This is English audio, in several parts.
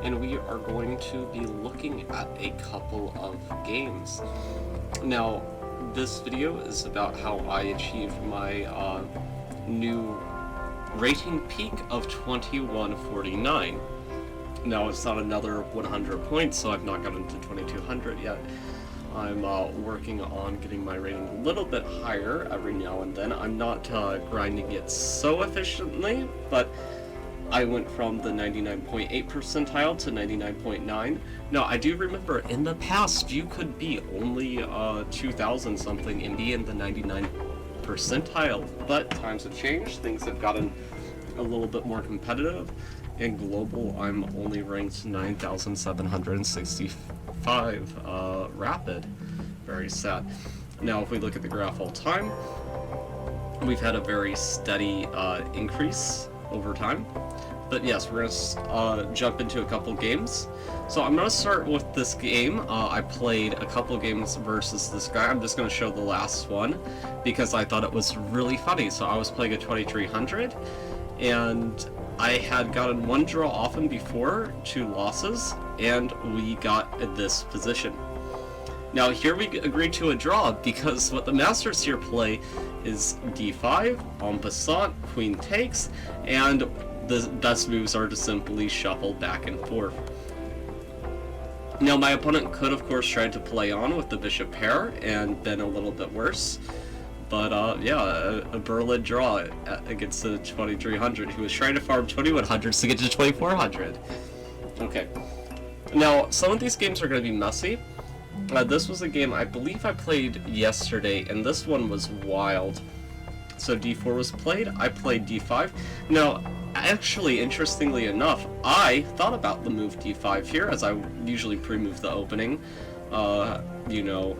and we are going to be looking at a couple of games. Now, this video is about how I achieved my new rating peak of 2149. Now, it's not another 100 points, so I've not gotten to 2200 yet. I'm working on getting my rating a little bit higher every now and then. I'm not grinding it so efficiently, but I went from the 99.8 percentile to 99.9. Now, I do remember in the past you could be only 2000 something and be in the 99 percentile, but times have changed, things have gotten a little bit more competitive. In global, I'm only ranked 9,765 rapid. Very sad. Now, if we look at the graph all time, we've had a very steady increase over time. But yes, we're going to jump into a couple games. So I'm going to start with this game. I played a couple games versus this guy. I'm just going to show the last one because I thought it was really funny. So I was playing a 2300, and I had gotten one draw off him before, 2 losses, and we got this position. Now here we agreed to a draw because what the masters here play is d5, en passant, queen takes, and the best moves are to simply shuffle back and forth. Now my opponent could of course try to play on with the bishop pair and been a little bit worse. But yeah, a Berlin draw against the 2300 who was trying to farm 2100s to get to 2400. Okay. Now, some of these games are going to be messy. This was a game I believe I played yesterday, and this one was wild. So d4 was played, I played d5. Now, actually, interestingly enough, I thought about the move d5 here, as I usually pre-move the opening. You know,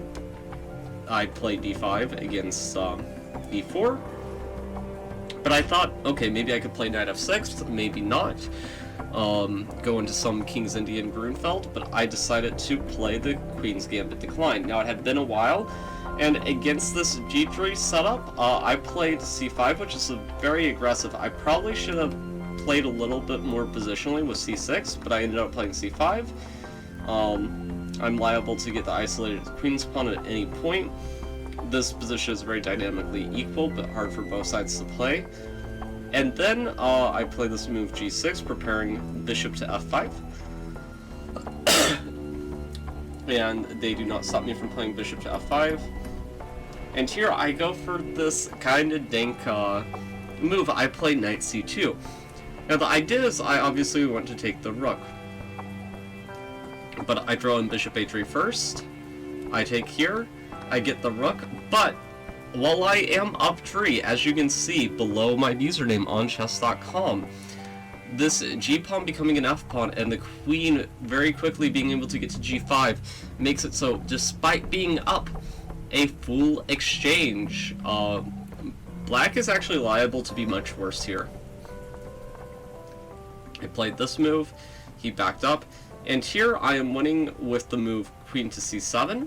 I played d5 against e4, but I thought, okay, maybe I could play knight f6, maybe not, go into some King's Indian Grunfeld, but I decided to play the Queen's Gambit Decline. Now, it had been a while, and against this g3 setup, I played c5, which is very aggressive. I probably should have played a little bit more positionally with c6, but I ended up playing c5. I'm liable to get the isolated queen's pawn at any point. This position is very dynamically equal, but hard for both sides to play. And then I play this move g6, preparing bishop to f5. And they do not stop me from playing bishop to f5. And here I go for this kind of dank move. I play knight c2. Now the idea is I obviously want to take the rook, but I throw in bishop a3 first, I take here, I get the rook, but while I am up tree, as you can see below my username on chess.com, this g-pawn becoming an f-pawn and the queen very quickly being able to get to g5 makes it so, despite being up, a full exchange. Black is actually liable to be much worse here. I played this move, he backed up, and here I am winning with the move queen to c7.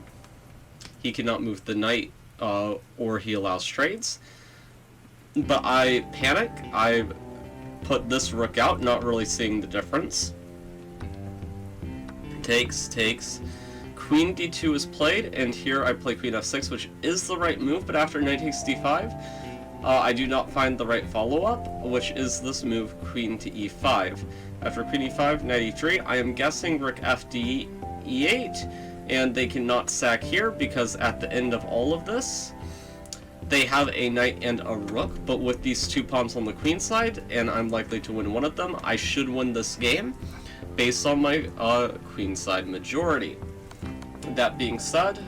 He cannot move the knight, or he allows trades. But I panic. I put this rook out, not really seeing the difference. Takes, takes. Queen d2 is played, and here I play queen f6, which is the right move, but after knight takes d5, I do not find the right follow-up, which is this move queen to e5. After queen e5, knight e3, I am guessing rook fd e8, and they cannot sack here because at the end of all of this, they have a knight and a rook, but with these 2 pawns on the queen side, and I'm likely to win one of them, I should win this game based on my queen side majority. That being said,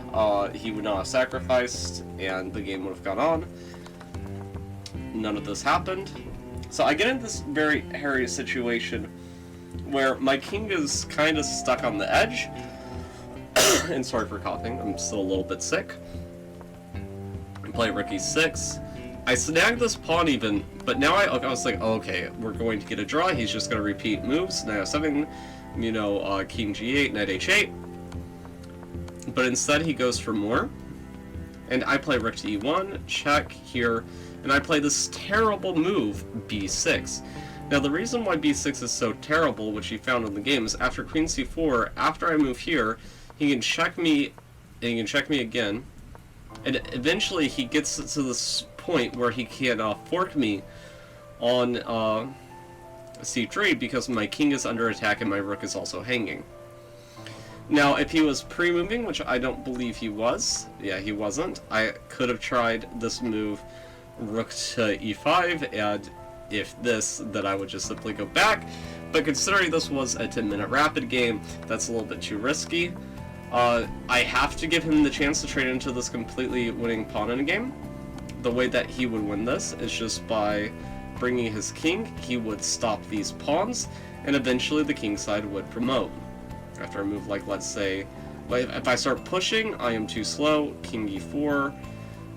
he would not have sacrificed, and the game would have gone on. None of this happened. So I get in this very hairy situation where my king is kind of stuck on the edge. And sorry for coughing, I'm still a little bit sick. I play rook e6. I snagged this pawn even, but now I was like, oh, okay, we're going to get a draw. He's just going to repeat moves. Knight f7, you know, king g8, knight h8. But instead he goes for more. And I play rook to e1, check here, and I play this terrible move, b6. Now the reason why b6 is so terrible, which he found in the game, is after queen c4, after I move here, he can check me, and he can check me again, and eventually he gets to this point where he can fork me on c3 because my king is under attack and my rook is also hanging. Now, if he was pre-moving, which I don't believe he was, yeah, he wasn't, I could have tried this move, rook to e5, and if this, then I would just simply go back. But considering this was a 10-minute rapid game, that's a little bit too risky. I have to give him the chance to trade into this completely winning pawn in a game. The way that he would win this is just by bringing his king. He would stop these pawns, and eventually the king side would promote. After a move like, let's say, if I start pushing, I am too slow, king e4,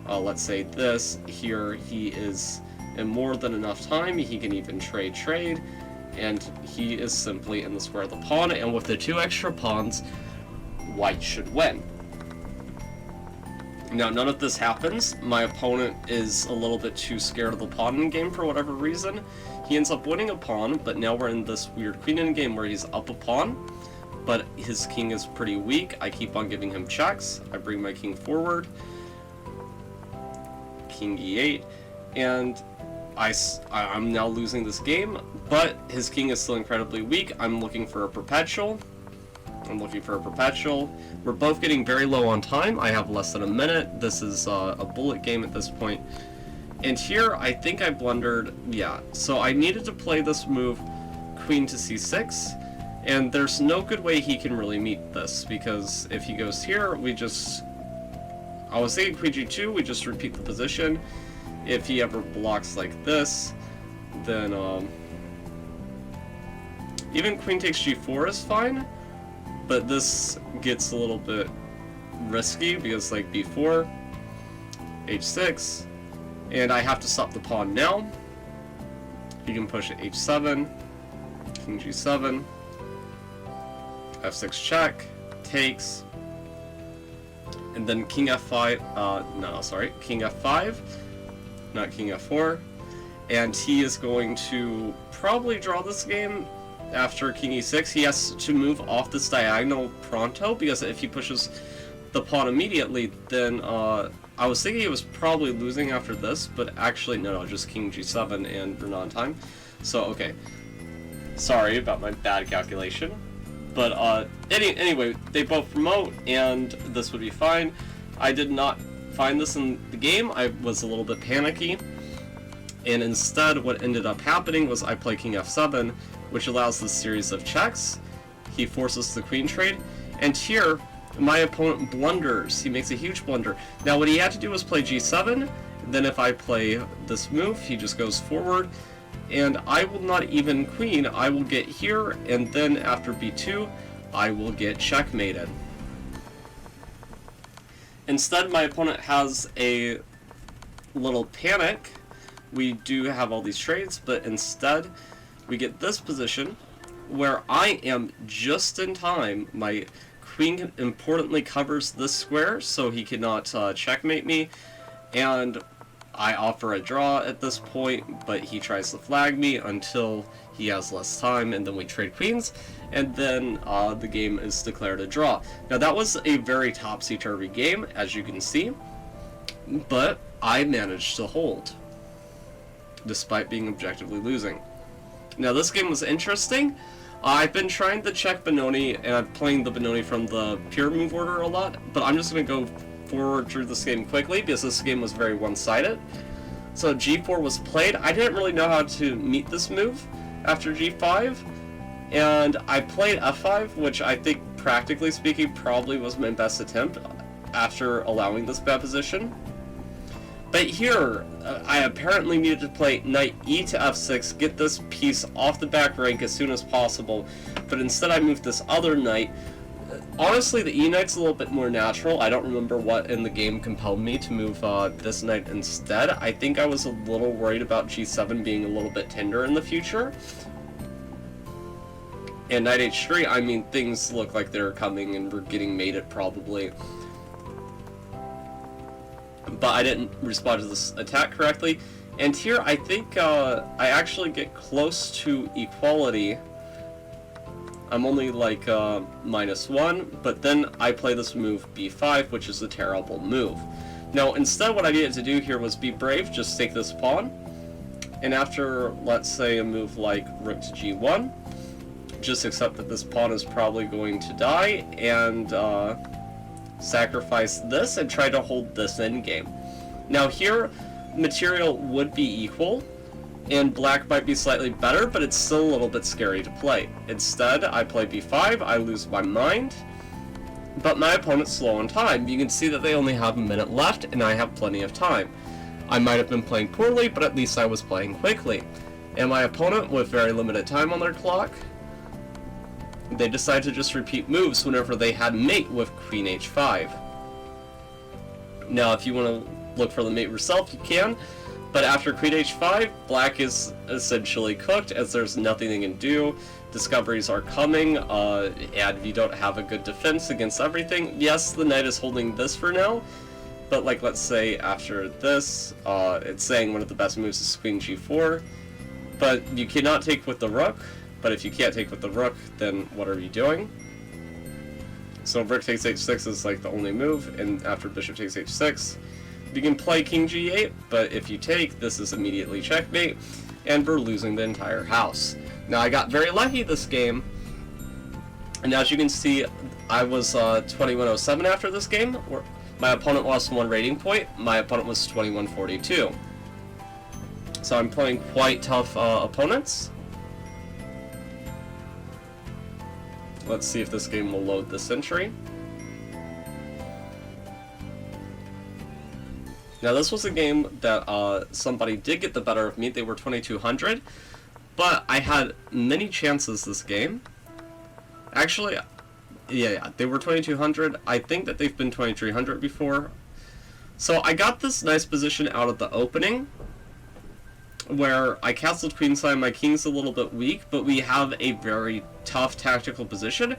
let's say this, here he is in more than enough time, he can even trade, and he is simply in the square of the pawn, and with the 2 extra pawns, white should win. Now, none of this happens. My opponent is a little bit too scared of the pawn in game for whatever reason. He ends up winning a pawn, but now we're in this weird queen in game where he's up a pawn, but his king is pretty weak. I keep on giving him checks. I bring my king forward, king e8, and I'm now losing this game, but his king is still incredibly weak. I'm looking for a perpetual. We're both getting very low on time. I have less than a minute. This is a bullet game at this point. And here, I think I blundered, yeah. So I needed to play this move, queen to c6, and there's no good way he can really meet this, because if he goes here, I was thinking queen g2, we just repeat the position. If he ever blocks like this, then even queen takes g4 is fine, but this gets a little bit risky because like b4, h6, and I have to stop the pawn now. He can push at h7, king g7, f6 check, takes, and then king f5, king f5, not king f4, and he is going to probably draw this game. After king e6, he has to move off this diagonal pronto, because if he pushes the pawn immediately, then I was thinking he was probably losing after this, but actually no, just king g7 and we're not on time. So okay, sorry about my bad calculation, but anyway, they both promote and this would be fine. I did not find this in the game. I was a little bit panicky, and instead what ended up happening was I play king f7, which allows this series of checks. He forces the queen trade, and here my opponent blunders. He makes a huge blunder. Now what he had to do was play g7, then if I play this move, he just goes forward, and I will not even queen. I will get here, and then after b2, I will get checkmated. Instead, my opponent has a little panic. We do have all these trades, but instead we get this position where I am just in time. My queen importantly covers this square, so he cannot checkmate me, and I offer a draw at this point, but he tries to flag me until he has less time, and then we trade queens, and then the game is declared a draw. Now that was a very topsy-turvy game, as you can see, but I managed to hold, despite being objectively losing. Now this game was interesting. I've been trying to check Benoni, and I'm playing the Benoni from the pure move order a lot, but I'm just going to go forward through this game quickly because this game was very one-sided. So g4 was played. I didn't really know how to meet this move after g5, and I played f5, which I think, practically speaking, probably was my best attempt after allowing this bad position. But here, I apparently needed to play knight e to f6, get this piece off the back rank as soon as possible, but instead I moved this other knight. Honestly, the e knight's a little bit more natural. I don't remember what in the game compelled me to move this knight instead. I think I was a little worried about g7 being a little bit tender in the future. And knight h3, I mean, things look like they're coming and we're getting mated probably. But I didn't respond to this attack correctly, And here I think I actually get close to equality. I'm only like -1, but then I play this move b5, which is a terrible move. Now instead what I needed to do here was be brave, just take this pawn, and after, let's say, a move like rook to g1, just accept that this pawn is probably going to die, and sacrifice this and try to hold this endgame. Now here, material would be equal, and black might be slightly better, but it's still a little bit scary to play. Instead, I play b5, I lose my mind, but my opponent's slow on time. You can see that they only have a minute left, and I have plenty of time. I might have been playing poorly, but at least I was playing quickly. And my opponent, with very limited time on their clock, they decided to just repeat moves whenever they had mate with queen h5. Now, if you want to look for the mate yourself, you can, but after queen h5, black is essentially cooked, as there's nothing they can do. Discoveries are coming, and you don't have a good defense against everything. Yes, the knight is holding this for now, but like, let's say after this, it's saying one of the best moves is queen g4, but you cannot take with the rook. But if you can't take with the rook, then what are you doing? So rook takes h6 is like the only move, and after bishop takes h6, you can play king g8, but if you take, this is immediately checkmate, and we're losing the entire house. Now I got very lucky this game, and as you can see, I was 2107 after this game. My opponent lost 1 rating point, my opponent was 2142. So I'm playing quite tough opponents. Let's see if this game will load the century. Now this was a game that somebody did get the better of me. They were 2200, but I had many chances this game. Actually, yeah, they were 2200. I think that they've been 2300 before. So I got this nice position out of the opening, where I castled queenside. My king's a little bit weak, but we have a very tough tactical position,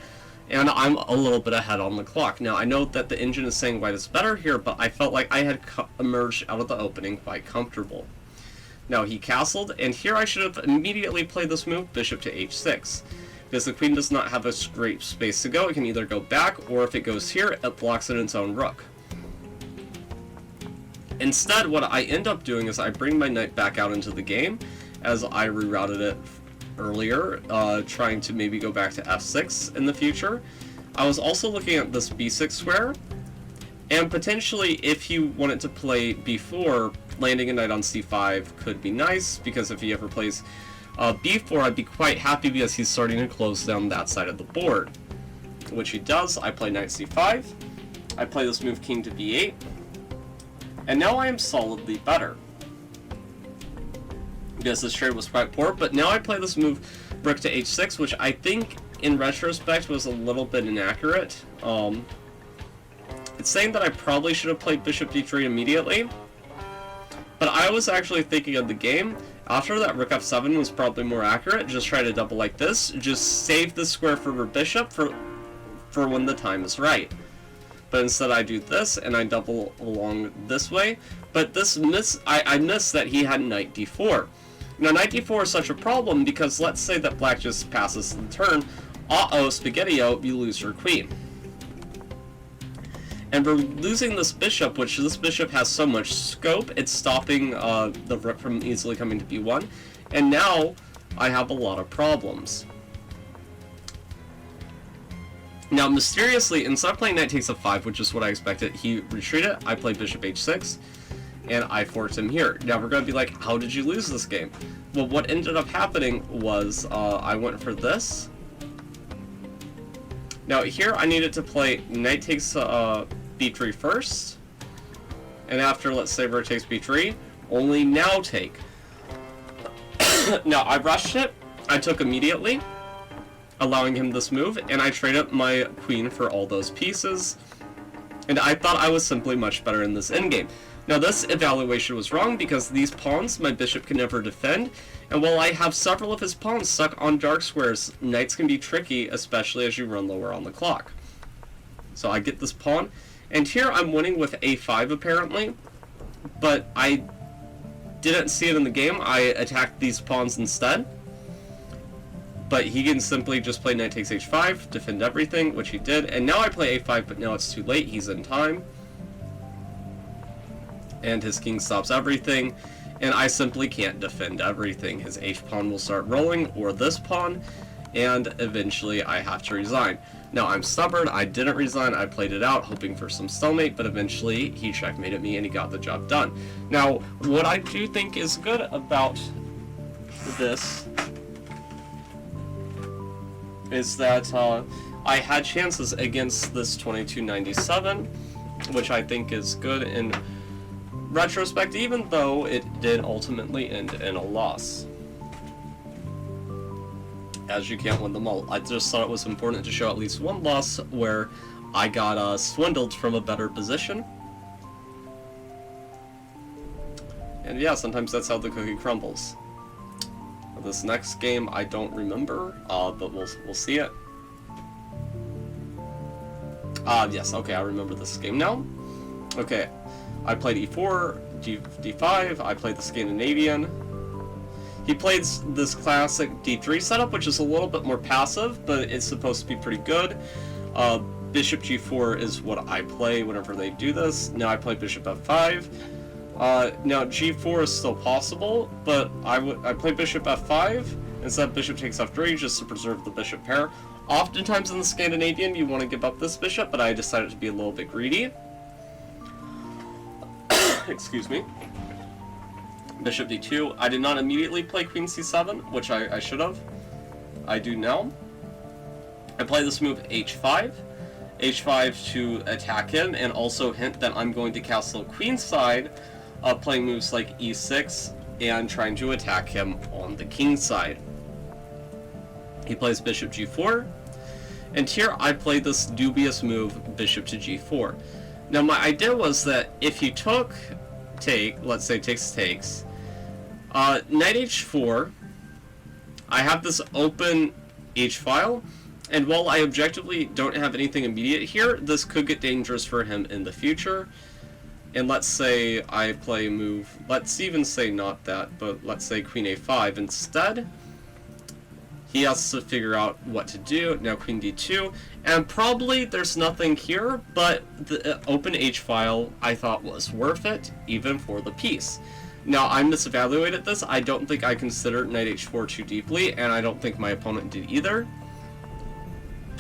and I'm a little bit ahead on the clock. Now, I know that the engine is saying white is better here, but I felt like I had emerged out of the opening quite comfortable. Now, he castled, and here I should have immediately played this move, bishop to h6, because the queen does not have a great space to go. It can either go back, or if it goes here, it blocks in its own rook. Instead, what I end up doing is I bring my knight back out into the game, as I rerouted it earlier, trying to maybe go back to f6 in the future. I was also looking at this b6 square, and potentially if you wanted to play b4, landing a knight on c5 could be nice, because if he ever plays b4, I'd be quite happy, because he's starting to close down that side of the board. Which he does. I play knight c5, I play this move king to b8, and now I am solidly better. Yes, this trade was quite poor, but now I play this move rook to h6, which I think in retrospect was a little bit inaccurate. It's saying that I probably should have played bishop d3 immediately, but I was actually thinking of the game. After that, rook f7 was probably more accurate. Just try to double like this, just save the square for your bishop for when the time is right. But instead I do this, and I double along this way. But this I missed that he had knight d4. Now, knight d4 is such a problem, because let's say that black just passes the turn. Uh-oh, spaghetti-o, you lose your queen. And we're losing this bishop, which this bishop has so much scope, it's stopping the rook from easily coming to b1. And now, I have a lot of problems. Now, mysteriously, instead of playing knight takes f5, which is what I expected, he retreated. I played bishop h6, and I forced him here. Now, we're going to be like, how did you lose this game? Well, what ended up happening was I went for this. Now, here I needed to play knight takes b3 first, and after, let's say, rook takes b3, only now take. Now, I rushed it. I took immediately, allowing him this move, and I traded my queen for all those pieces, and I thought I was simply much better in this endgame. Now, this evaluation was wrong, because these pawns my bishop can never defend, and while I have several of his pawns stuck on dark squares, knights can be tricky, especially as you run lower on the clock. So I get this pawn, and here I'm winning with a5 apparently, but I didn't see it in the game, I attacked these pawns instead. But he can simply just play knight takes h5, defend everything, which he did. And now I play a5, but now it's too late. He's in time. And his king stops everything. And I simply can't defend everything. His h-pawn will start rolling, or this pawn. And eventually I have to resign. Now I'm stubborn. I didn't resign. I played it out, hoping for some stalemate. But eventually he checkmated me, and he got the job done. Now, what I do think is good about this is that I had chances against this 2297, which I think is good in retrospect, even though it did ultimately end in a loss. As you can't win them all. I just thought it was important to show at least one loss where I got swindled from a better position. And yeah, sometimes that's how the cookie crumbles. This next game I don't remember, but we'll see it. Yes, okay, I remember this game now. Okay, I played e4, d5, I played the Scandinavian. He plays this classic d3 setup, which is a little bit more passive, but it's supposed to be pretty good. Bishop g4 is what I play whenever they do this. Now I play bishop f5. Now g4 is still possible, but I play bishop f5 instead of bishop takes f3 just to preserve the bishop pair. Oftentimes in the Scandinavian you want to give up this bishop, but I decided to be a little bit greedy. Excuse me. Bishop d2. I did not immediately play queen c7, which I should have. I do now. I play this move h5. h5 to attack him, and also hint that I'm going to castle queenside, playing moves like e6 and trying to attack him on the king side. He plays bishop g4, and here I play this dubious move bishop to g4. Now my idea was that if he took let's say takes, knight h4, I have this open h-file, and while I objectively don't have anything immediate here, this could get dangerous for him in the future. And let's say I play a move, let's even say not that, but let's say queen a5 instead. He has to figure out what to do. Now queen d2, and probably there's nothing here, but the open h-file I thought was worth it, even for the piece. Now I misevaluated this. I don't think I considered knight h4 too deeply, and I don't think my opponent did either.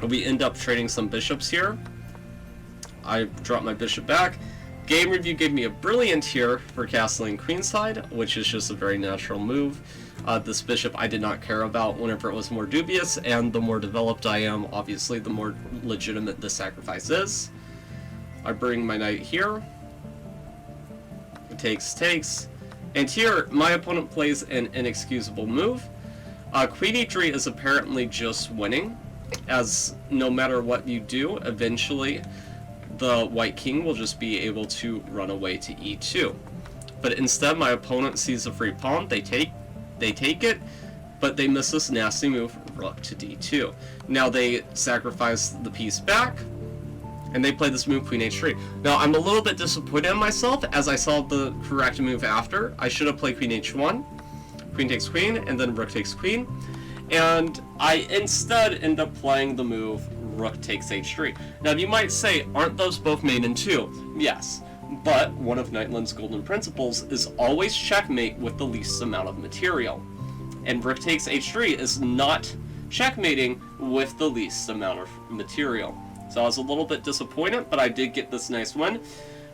We end up trading some bishops here. I drop my bishop back. Game review gave me a brilliant here for castling queenside, which is just a very natural move. This bishop I did not care about whenever it was more dubious, and the more developed I am, obviously, the more legitimate this sacrifice is. I bring my knight here. It takes. And here, my opponent plays an inexcusable move. Queen e3 is apparently just winning, as no matter what you do, eventually the white king will just be able to run away to e2. But instead, my opponent sees a free pawn, they take it, but they miss this nasty move, rook to d2. Now they sacrifice the piece back, and they play this move, queen h3. Now I'm a little bit disappointed in myself, as I saw the correct move after. I should have played queen h1, queen takes queen, and then rook takes queen. And I instead end up playing the move rook takes h3. Now you might say, aren't those both made in two? Yes, but one of Knightland's golden principles is always checkmate with the least amount of material. And rook takes h3 is not checkmating with the least amount of material. So I was a little bit disappointed, but I did get this nice win.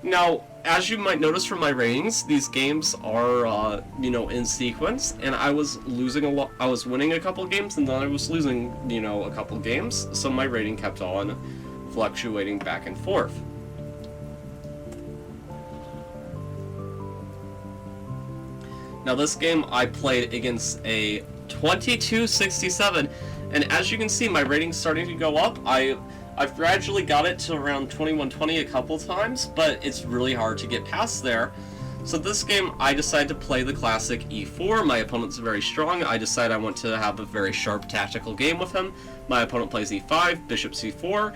Now, as you might notice from my ratings, these games are, in sequence, and I was losing a lot. I was winning a couple games, and then I was losing, a couple games. So my rating kept on fluctuating back and forth. Now, this game I played against a 2267, and as you can see, my rating's starting to go up. I've gradually got it to around 2120 a couple times, but it's really hard to get past there. So this game, I decided to play the classic e4. My opponent's very strong. I decide I want to have a very sharp tactical game with him. My opponent plays e5, bishop c4,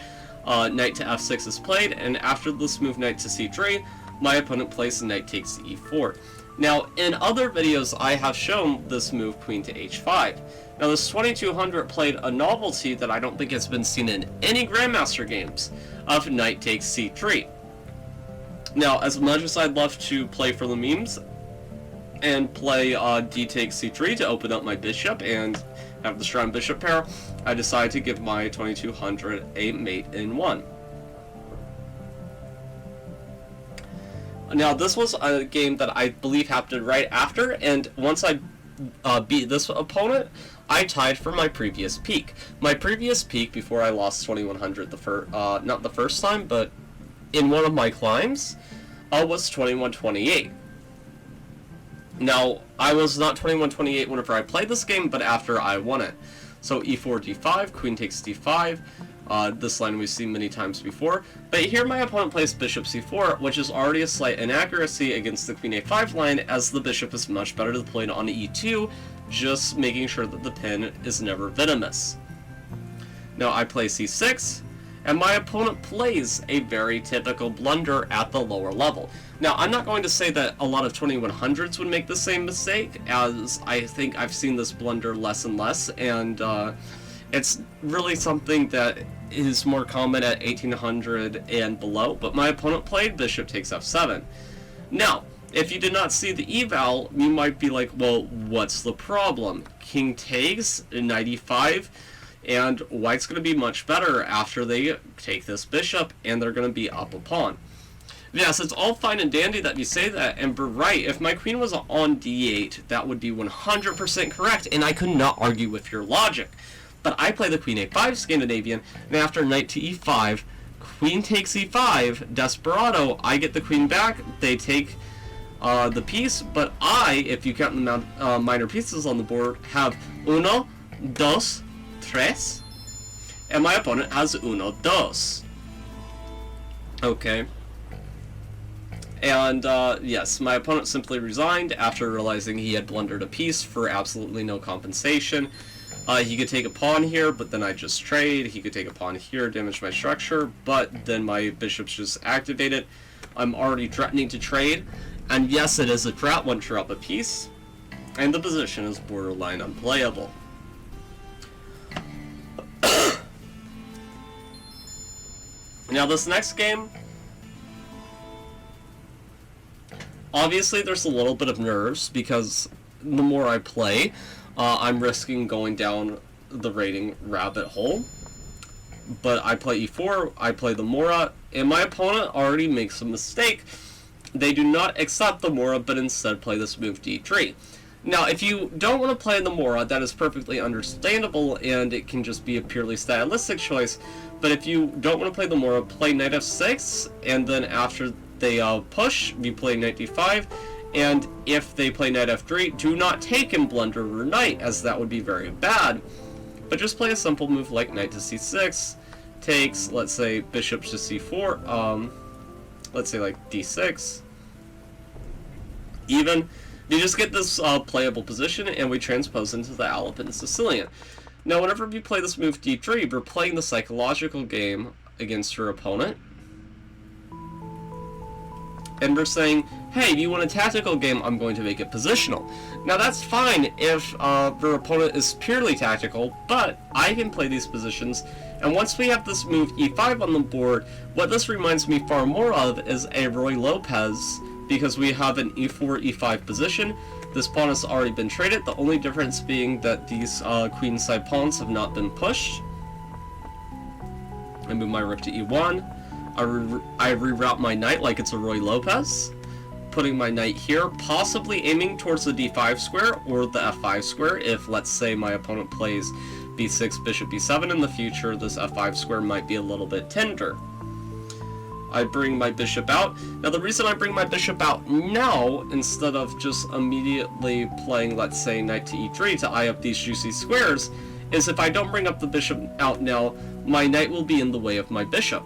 knight to f6 is played, and after this move, knight to c3, my opponent plays knight takes e4. Now, in other videos, I have shown this move queen to h5. Now, this 2200 played a novelty that I don't think has been seen in any Grandmaster games, of knight takes c3. Now, as much as I'd love to play for the memes, and play d takes c3 to open up my bishop and have the strong bishop pair, I decided to give my 2200 a mate in 1. Now, this was a game that I believe happened right after, and once I beat this opponent, I tied for my previous peak. My previous peak, before I lost 2100 not the first time, but in one of my climbs, was 2128. Now, I was not 2128 whenever I played this game, but after I won it. So e4, d5, queen takes d5, this line we've seen many times before. But here my opponent plays bishop c4, which is already a slight inaccuracy against the queen a5 line, as the bishop is much better deployed on e2, just making sure that the pin is never venomous. Now I play c6, and my opponent plays a very typical blunder at the lower level. Now, I'm not going to say that a lot of 2100s would make the same mistake, as I think I've seen this blunder less and less, and it's really something that is more common at 1800 and below, but my opponent played bishop takes f7. Now, if you did not see the eval, you might be like, well, what's the problem? King takes, knight e5, and white's going to be much better after they take this bishop, and they're going to be up a pawn. Yes, it's all fine and dandy that you say that, and we're right. If my queen was on d8, that would be 100% correct, and I could not argue with your logic. But I play the queen a5 Scandinavian, and after knight to e5, queen takes e5, desperado, I get the queen back, they take the piece, but I, if you count the minor pieces on the board, have uno, dos, tres, and my opponent has uno, dos. Okay. And, yes, my opponent simply resigned after realizing he had blundered a piece for absolutely no compensation. He could take a pawn here, but then I just trade. He could take a pawn here, damage my structure, but then my bishop's just activated. I'm already threatening to trade, and yes, it is a threat once you're up a piece, and the position is borderline unplayable. Now, this next game, obviously, there's a little bit of nerves, because the more I play, I'm risking going down the rating rabbit hole. But I play e4, I play the Mora, and my opponent already makes a mistake. They do not accept the Mora, but instead play this move d3. Now, if you don't want to play the Mora, that is perfectly understandable, and it can just be a purely stylistic choice. But if you don't want to play the Mora, play knight f6, and then after they push, you play knight d5, and if they play knight f3, do not take and blunder your knight, as that would be very bad. But just play a simple move like knight to c6, takes, let's say, bishop to c4, let's say like d6, even. You just get this playable position, and we transpose into the Alpine Sicilian. Now, whenever you play this move d3, you're playing the psychological game against your opponent. And we're saying, hey, if you want a tactical game, I'm going to make it positional. Now, that's fine if your opponent is purely tactical, but I can play these positions. And once we have this move e5 on the board, what this reminds me far more of is a Roy Lopez, because we have an e4, e5 position. This pawn has already been traded, the only difference being that these queenside pawns have not been pushed. I move my rook to e1. I reroute my knight like it's a Roy Lopez, putting my knight here, possibly aiming towards the d5 square or the f5 square. If, let's say, my opponent plays b6, bishop b7 in the future, this f5 square might be a little bit tender. I bring my bishop out. Now, the reason I bring my bishop out now, instead of just immediately playing, let's say, knight to e3 to eye up these juicy squares, is if I don't bring up the bishop out now, my knight will be in the way of my bishop.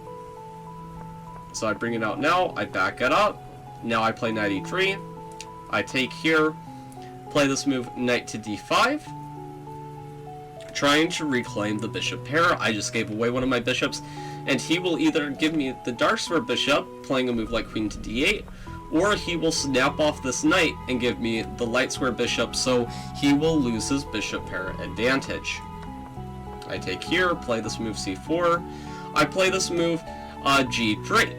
So I bring it out now, I back it up, now I play knight e3, I take here, play this move knight to d5, trying to reclaim the bishop pair. I just gave away one of my bishops, and he will either give me the dark square bishop, playing a move like queen to d8, or he will snap off this knight and give me the light square bishop, so he will lose his bishop pair advantage. I take here, play this move c4, I play this move g3.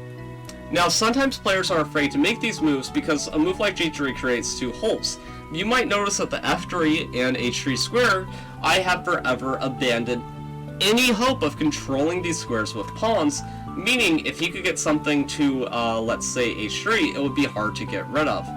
Now, sometimes players are afraid to make these moves because a move like g3 creates two holes. You might notice that the f3 and h3 square, I have forever abandoned any hope of controlling these squares with pawns, meaning if he could get something to, let's say, h3, it would be hard to get rid of.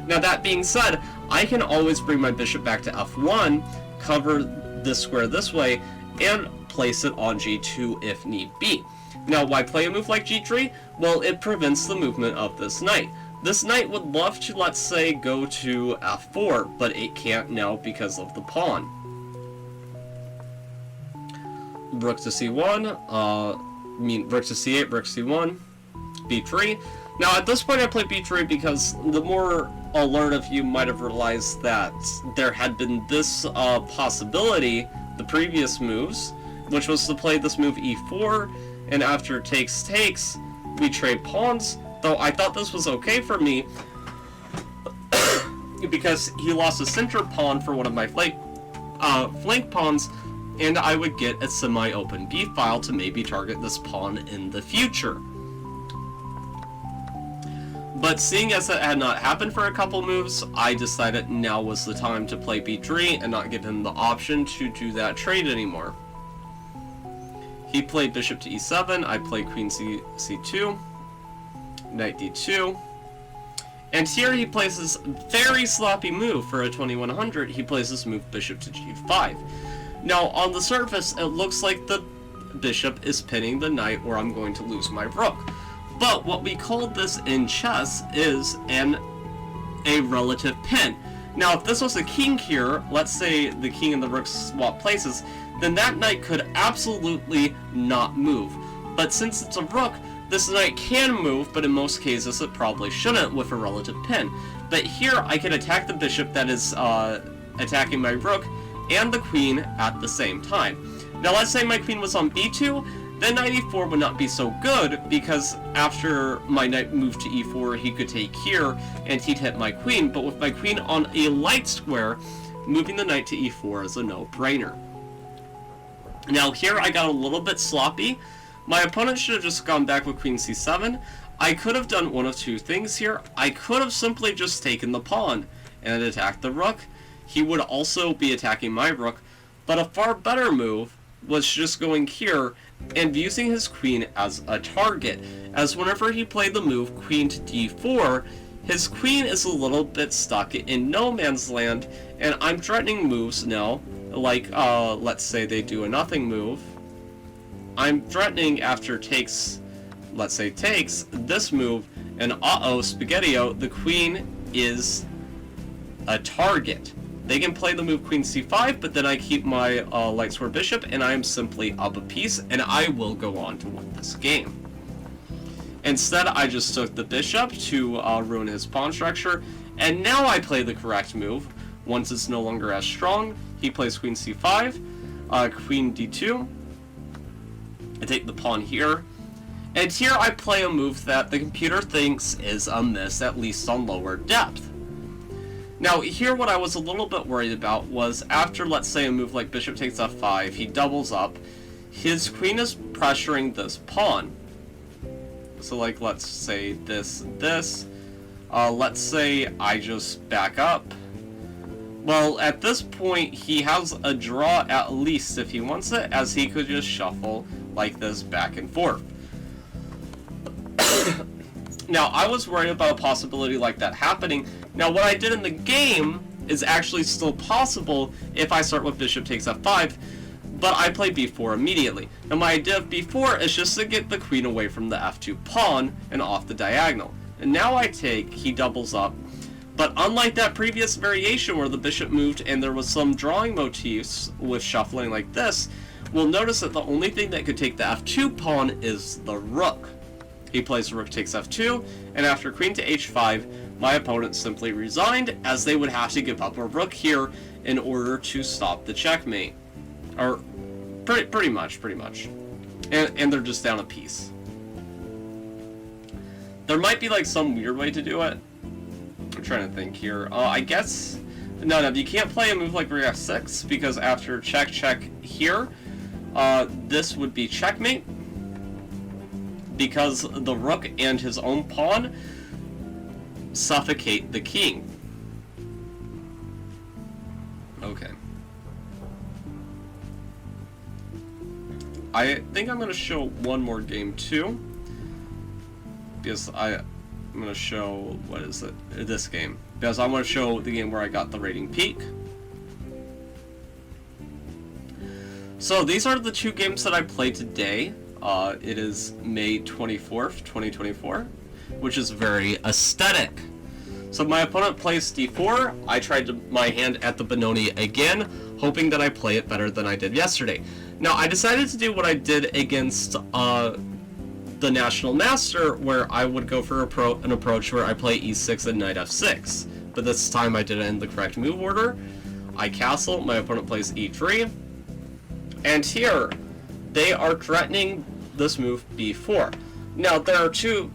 Now, that being said, I can always bring my bishop back to f1, cover this square this way, and place it on g2 if need be. Now, why play a move like g3? Well, it prevents the movement of this knight. This knight would love to, let's say, go to f4, but it can't now because of the pawn. Rook to c1, rook to c8, rook c1, b3. Now, at this point, I play b3 because the more alert of you might have realized that there had been this possibility, the previous moves, which was to play this move e4, and after takes, we trade pawns, though I thought this was okay for me because he lost a center pawn for one of my flank pawns, and I would get a semi-open b-file to maybe target this pawn in the future. But seeing as it had not happened for a couple moves, I decided now was the time to play b3 and not give him the option to do that trade anymore. He played bishop to e7, I played queen c2, knight d2, and here he plays this very sloppy move for a 2100. He plays this move bishop to g5. Now, on the surface, it looks like the bishop is pinning the knight or I'm going to lose my rook. But what we call this in chess is a relative pin. Now, if this was a king here, let's say the king and the rook swap places, then that knight could absolutely not move. But since it's a rook, this knight can move, but in most cases it probably shouldn't with a relative pin. But here I can attack the bishop that is attacking my rook and the queen at the same time. Now let's say my queen was on b2, then knight e4 would not be so good, because after my knight moved to e4 he could take here and he'd hit my queen, but with my queen on a light square, moving the knight to e4 is a no-brainer. Now here I got a little bit sloppy. My opponent should have just gone back with queen c7. I could have done one of two things here. I could have simply just taken the pawn and attacked the rook. He would also be attacking my rook, but a far better move was just going here and using his queen as a target, as whenever he played the move queen to d4, his queen is a little bit stuck in no man's land, and I'm threatening moves now, like, let's say they do a nothing move. I'm threatening after takes, let's say takes, this move, and uh-oh, spaghetti-o, the queen is a target. They can play the move queen c5, but then I keep my light square bishop, and I am simply up a piece, and I will go on to win this game. Instead, I just took the bishop to ruin his pawn structure, and now I play the correct move. Once it's no longer as strong, he plays queen c5, queen d2, I take the pawn here, and here I play a move that the computer thinks is a miss, at least on lower depth. Now, here what I was a little bit worried about was after, let's say, a move like bishop takes f5, he doubles up, his queen is pressuring this pawn. So, like, let's say this. Let's say I just back up. Well, at this point, he has a draw at least if he wants it, as he could just shuffle like this back and forth. Now, I was worried about a possibility like that happening. Now, what I did in the game is actually still possible if I start with bishop takes f5, but I play b4 immediately. Now, my idea of b4 is just to get the queen away from the f2 pawn and off the diagonal. And now I take, he doubles up, but unlike that previous variation where the bishop moved and there was some drawing motifs with shuffling like this, we'll notice that the only thing that could take the f2 pawn is the rook. He plays rook takes f2, and after queen to h5, my opponent simply resigned, as they would have to give up a rook here in order to stop the checkmate. Or, pretty much. And they're just down a piece. There might be like some weird way to do it. I'm trying to think here. I guess... No, you can't play a move like rook f6, because after check here, this would be checkmate, because the rook and his own pawn suffocate the king. Okay. I think I'm going to show one more game too, because I'm going to show, what is it, this game, because I want to show the game where I got the rating peak. So these are the two games that I played today. It is May 24th, 2024, which is very aesthetic. So my opponent plays d4. I tried my hand at the Benoni again, hoping that I play it better than I did yesterday. Now, I decided to do what I did against the National Master, where I would go for an approach where I play e6 and knight f6. But this time I did it in the correct move order. I castle, my opponent plays e3. And here, they are threatening this move b4. Now, there are two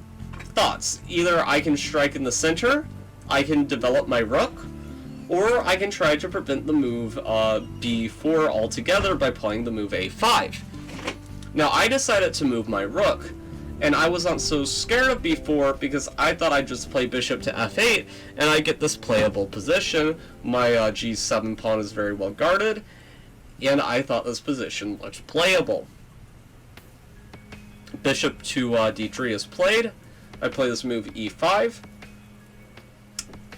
thoughts. Either I can strike in the center, I can develop my rook, or I can try to prevent the move b4 altogether by playing the move a5. Now, I decided to move my rook, and I was not so scared of b4 because I thought I'd just play bishop to f8, and I get this playable position. My g7 pawn is very well guarded, and I thought this position looked playable. Bishop to d3 is played. I play this move e5.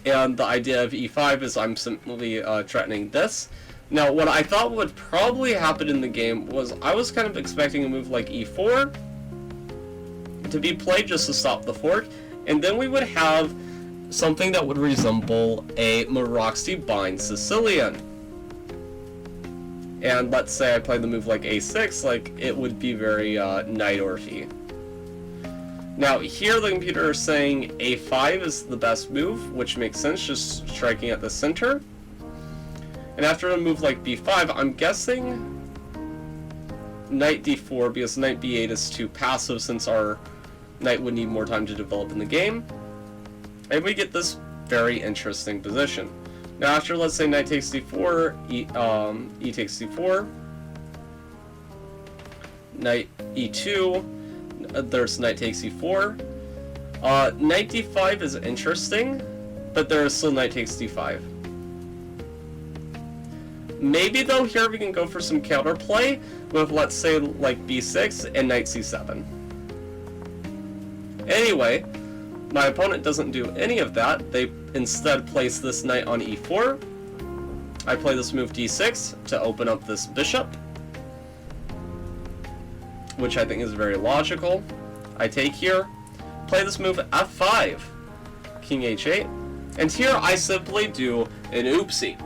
And the idea of e5 is I'm simply threatening this. Now, what I thought would probably happen in the game was I was kind of expecting a move like e4 to be played just to stop the fork, and then we would have something that would resemble a Mora bind Sicilian. And let's say I play the move like a6, like it would be very knight orphy. Now, here the computer is saying a5 is the best move, which makes sense, just striking at the center. And after a move like b5, I'm guessing knight d4, because knight b8 is too passive since our knight would need more time to develop in the game. And we get this very interesting position. Now, after, let's say, knight takes d4, e takes d4, knight e2, there's knight takes e4. Knight d5 is interesting, but there is still knight takes d5. Maybe, though, here we can go for some counterplay with, let's say, like b6 and knight c7. Anyway, my opponent doesn't do any of that. They instead place this knight on e4. I play this move d6 to open up this bishop, which I think is very logical. I take here, play this move f5, king h8, and here I simply do an oopsie.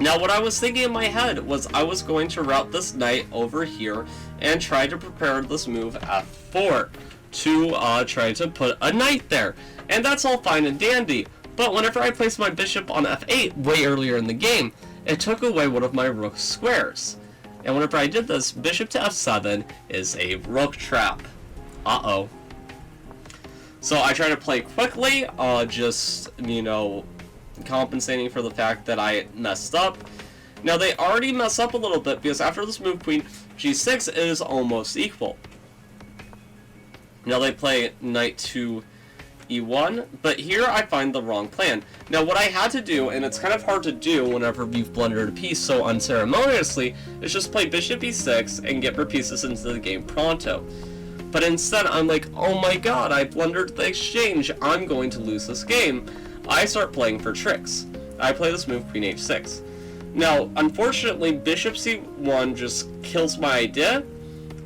Now, what I was thinking in my head was I was going to route this knight over here and try to prepare this move f4 to try to put a knight there. And that's all fine and dandy, but whenever I placed my bishop on f8 way earlier in the game, it took away one of my rook squares. And whenever I did this, bishop to f7 is a rook trap. Uh-oh. So I try to play quickly, just, you know, compensating for the fact that I messed up. Now, they already mess up a little bit, because after this move, queen g6 is almost equal. Now they play knight to e1, but here I find the wrong plan. Now, what I had to do, and it's kind of hard to do whenever you've blundered a piece so unceremoniously, is just play bishop e6 and get your pieces into the game pronto. But instead, I'm like, oh my god, I blundered the exchange, I'm going to lose this game. I start playing for tricks. I play this move, queen h6. Now, unfortunately, bishop c1 just kills my idea,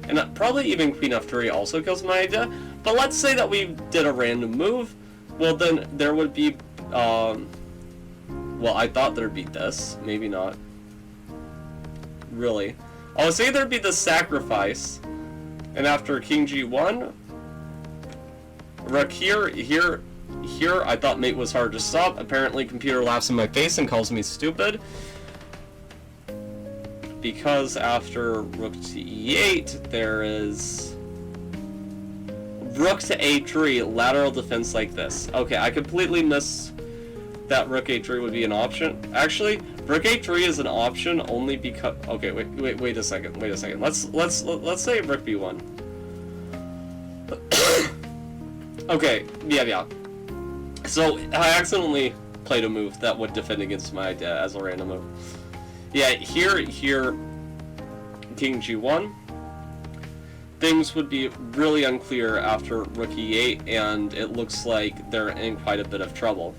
and probably even queen f3 also kills my idea. But let's say that we did a random move, well then there would be, well, I thought there'd be this, maybe not. Really. I was saying there'd be the sacrifice, and after king g1, rook here, I thought mate was hard to stop. Apparently computer laughs in my face and calls me stupid, because after rook to e8, there is rook to a3, lateral defense like this. Okay, I completely missed that rook a3 would be an option. Actually, rook a3 is an option only because. Okay, wait a second. Let's say rook b1. Okay, yeah. So I accidentally played a move that would defend against my idea as a random move. Yeah, here, king g1. Things would be really unclear after rook e8, and it looks like they're in quite a bit of trouble.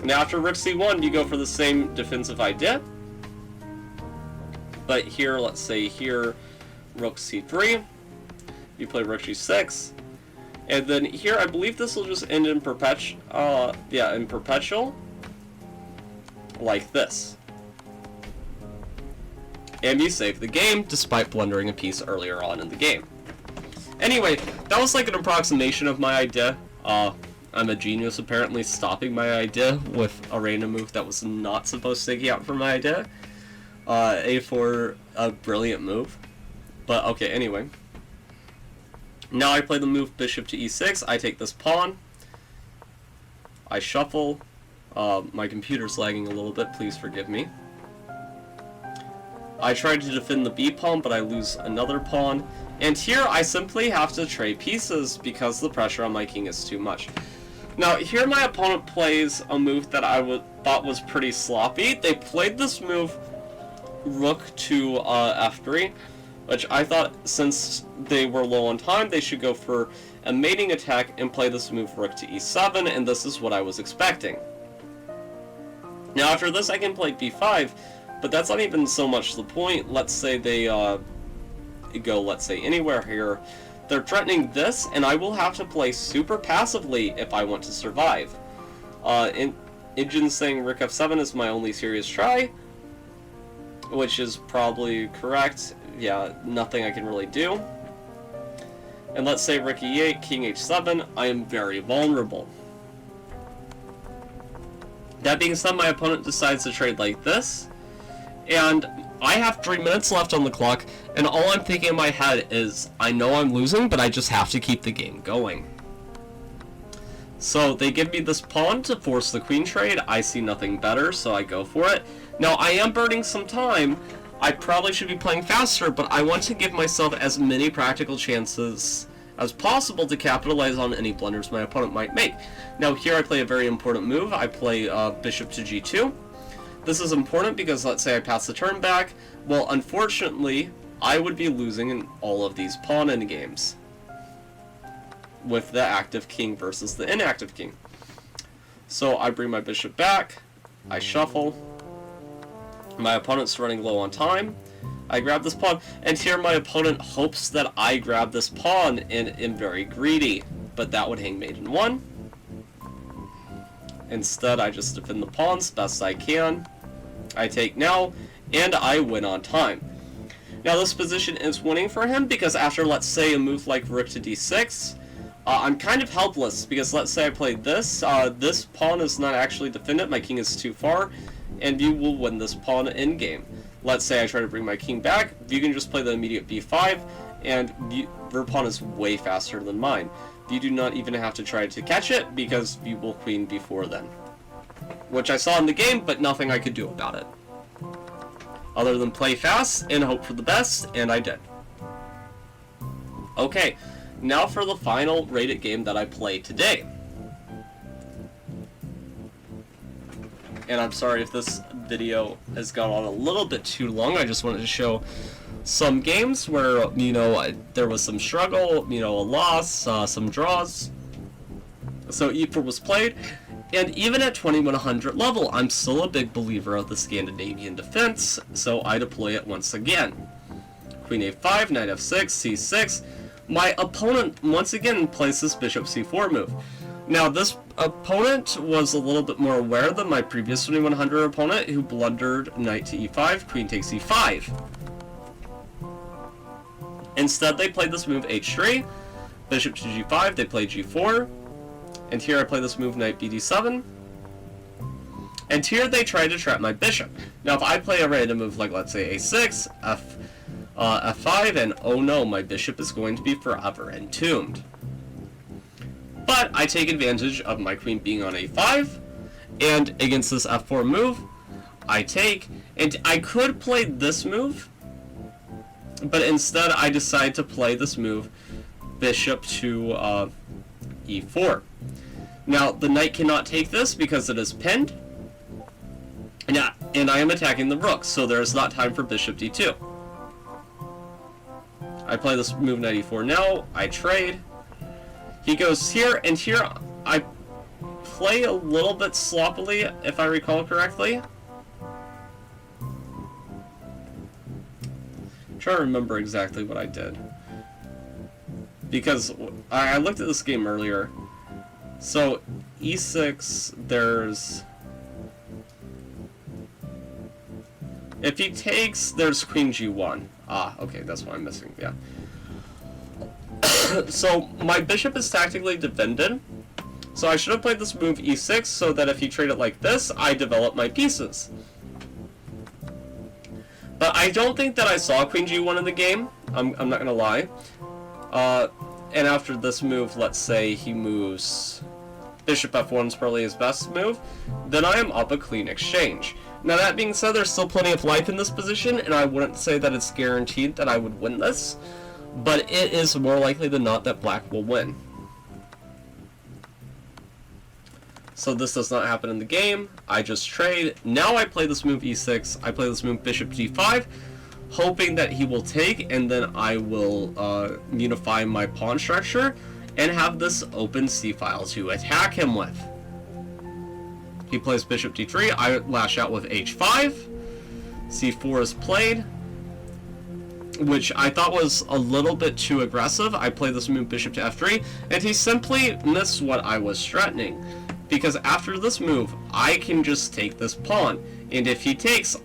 Now after rook c1, you go for the same defensive idea. But here, let's say here, rook c3. You play rook g6. And then here, I believe this will just end in perpetual, like this. And you save the game, despite blundering a piece earlier on in the game. Anyway, that was like an approximation of my idea. I'm a genius, apparently, stopping my idea with a random move that was not supposed to take out from my idea. A4, a brilliant move. But, okay, anyway. Now I play the move bishop to e6. I take this pawn. I shuffle. My computer's lagging a little bit, please forgive me. I try to defend the b pawn, but I lose another pawn. And here I simply have to trade pieces because the pressure on my king is too much. Now here my opponent plays a move that I thought was pretty sloppy. They played this move rook to f3, which I thought since they were low on time they should go for a mating attack and play this move rook to e7, and this is what I was expecting. Now after this I can play b5, but that's not even so much the point. Let's say they go, let's say, anywhere here. They're threatening this, and I will have to play super passively if I want to survive. Injin saying rook f7 is my only serious try, which is probably correct. Yeah, nothing I can really do. And let's say rook e8, king h7, I am very vulnerable. That being said, my opponent decides to trade like this, and I have 3 minutes left on the clock, and all I'm thinking in my head is, I know I'm losing, but I just have to keep the game going. So they give me this pawn to force the queen trade. I see nothing better, so I go for it. Now, I am burning some time. I probably should be playing faster, but I want to give myself as many practical chances as possible to capitalize on any blunders my opponent might make. Now, here I play a very important move. I play bishop to g2. This is important because let's say I pass the turn back. Well, unfortunately, I would be losing in all of these pawn endgames with the active king versus the inactive king. So I bring my bishop back, I shuffle, my opponent's running low on time, I grab this pawn, and here my opponent hopes that I grab this pawn and am very greedy, but that would hang mate in 1. Instead, I just defend the pawns best I can. I take now, and I win on time. Now this position is winning for him because after, let's say, a move like rook to d6, I'm kind of helpless because let's say I play this. This pawn is not actually defended, my king is too far, and you will win this pawn in game. Let's say I try to bring my king back, you can just play the immediate b5, and your pawn is way faster than mine. You do not even have to try to catch it because you will queen before then. Which I saw in the game, but nothing I could do about it. Other than play fast and hope for the best, and I did. Okay, now for the final rated game that I played today. And I'm sorry if this video has gone on a little bit too long. I just wanted to show some games where, you know, there was some struggle, you know, a loss, some draws. So E4 was played, and even at 2100 level, I'm still a big believer of the Scandinavian defense, so I deploy it once again. Queen a5, knight f6, c6. My opponent once again plays this bishop c4 move. Now this opponent was a little bit more aware than my previous 2100 opponent, who blundered knight to e5, queen takes e5. Instead, they played this move h3, bishop to g5, they played g4, and here I play this move knight bd7, and here they try to trap my bishop. Now if I play a random move like, let's say, a6, f5, and oh no, my bishop is going to be forever entombed. But I take advantage of my queen being on a5, and against this f4 move, I take, and I could play this move, but instead I decide to play this move, bishop to e4. Now, the knight cannot take this because it is pinned, and I am attacking the rook, so there is not time for bishop d2. I play this move knight e4 now, I trade. He goes here, and here I play a little bit sloppily, if I recall correctly. I'm trying to remember exactly what I did. Because I looked at this game earlier. So, e6, there's... If he takes, there's queen g1. Ah, okay, that's what I'm missing, yeah. So, my bishop is tactically defended. So I should have played this move e6 so that if you trade it like this, I develop my pieces. But I don't think that I saw queen g1 in the game. I'm not going to lie. And after this move, let's say he moves bishop f1 is probably his best move, then I am up a clean exchange. Now that being said, there's still plenty of life in this position, and I wouldn't say that it's guaranteed that I would win this, but it is more likely than not that black will win. So this does not happen in the game. I just trade. Now I play this move e6. I play this move bishop d5, hoping that he will take, and then I will unify my pawn structure and have this open c-file to attack him with. He plays bishop d3. I lash out with h5. c4 is played, which I thought was a little bit too aggressive. I play this move bishop to f3, and he simply missed what I was threatening. Because after this move, I can just take this pawn, and if he takes,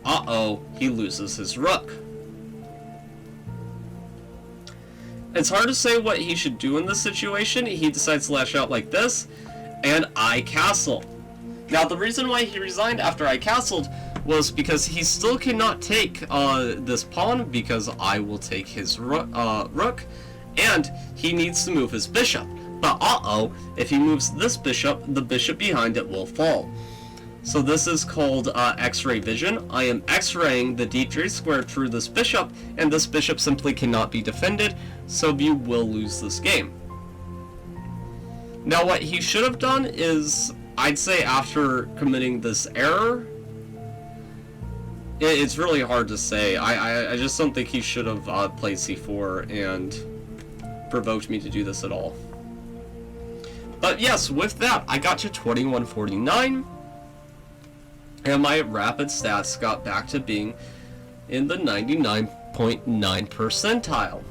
he loses his rook. It's hard to say what he should do in this situation. He decides to lash out like this, and I castle. Now, the reason why he resigned after I castled was because he still cannot take this pawn, because I will take his rook, and he needs to move his bishop. But if he moves this bishop, the bishop behind it will fall. So this is called X-ray vision. I am X-raying the d3 square through this bishop, and this bishop simply cannot be defended, so you will lose this game. Now what he should have done is, I'd say after committing this error, it's really hard to say. I just don't think he should have played c4 and provoked me to do this at all. But yes, with that, I got to 2149, and my rapid stats got back to being in the 99.9 percentile.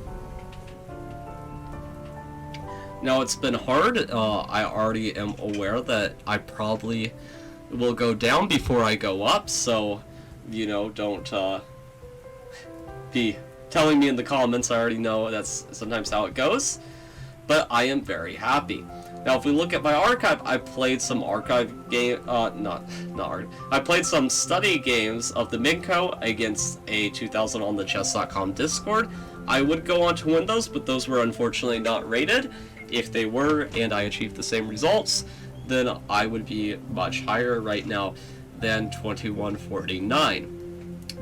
Now, it's been hard. I already am aware that I probably will go down before I go up, so, you know, don't be telling me in the comments. I already know that's sometimes how it goes, but I am very happy. Now, if we look at my archive, I played some archive game, I played some study games of the Minko against a 2000 on the chess.com Discord. I would go on to win those, but those were unfortunately not rated. If they were, and I achieved the same results, then I would be much higher right now than 2149.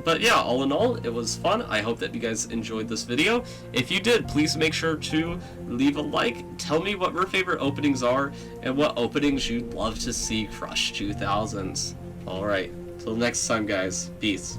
But yeah, all in all, it was fun. I hope that you guys enjoyed this video. If you did, please make sure to leave a like. Tell me what your favorite openings are and what openings you'd love to see crush 2000s. Alright, till next time guys, peace.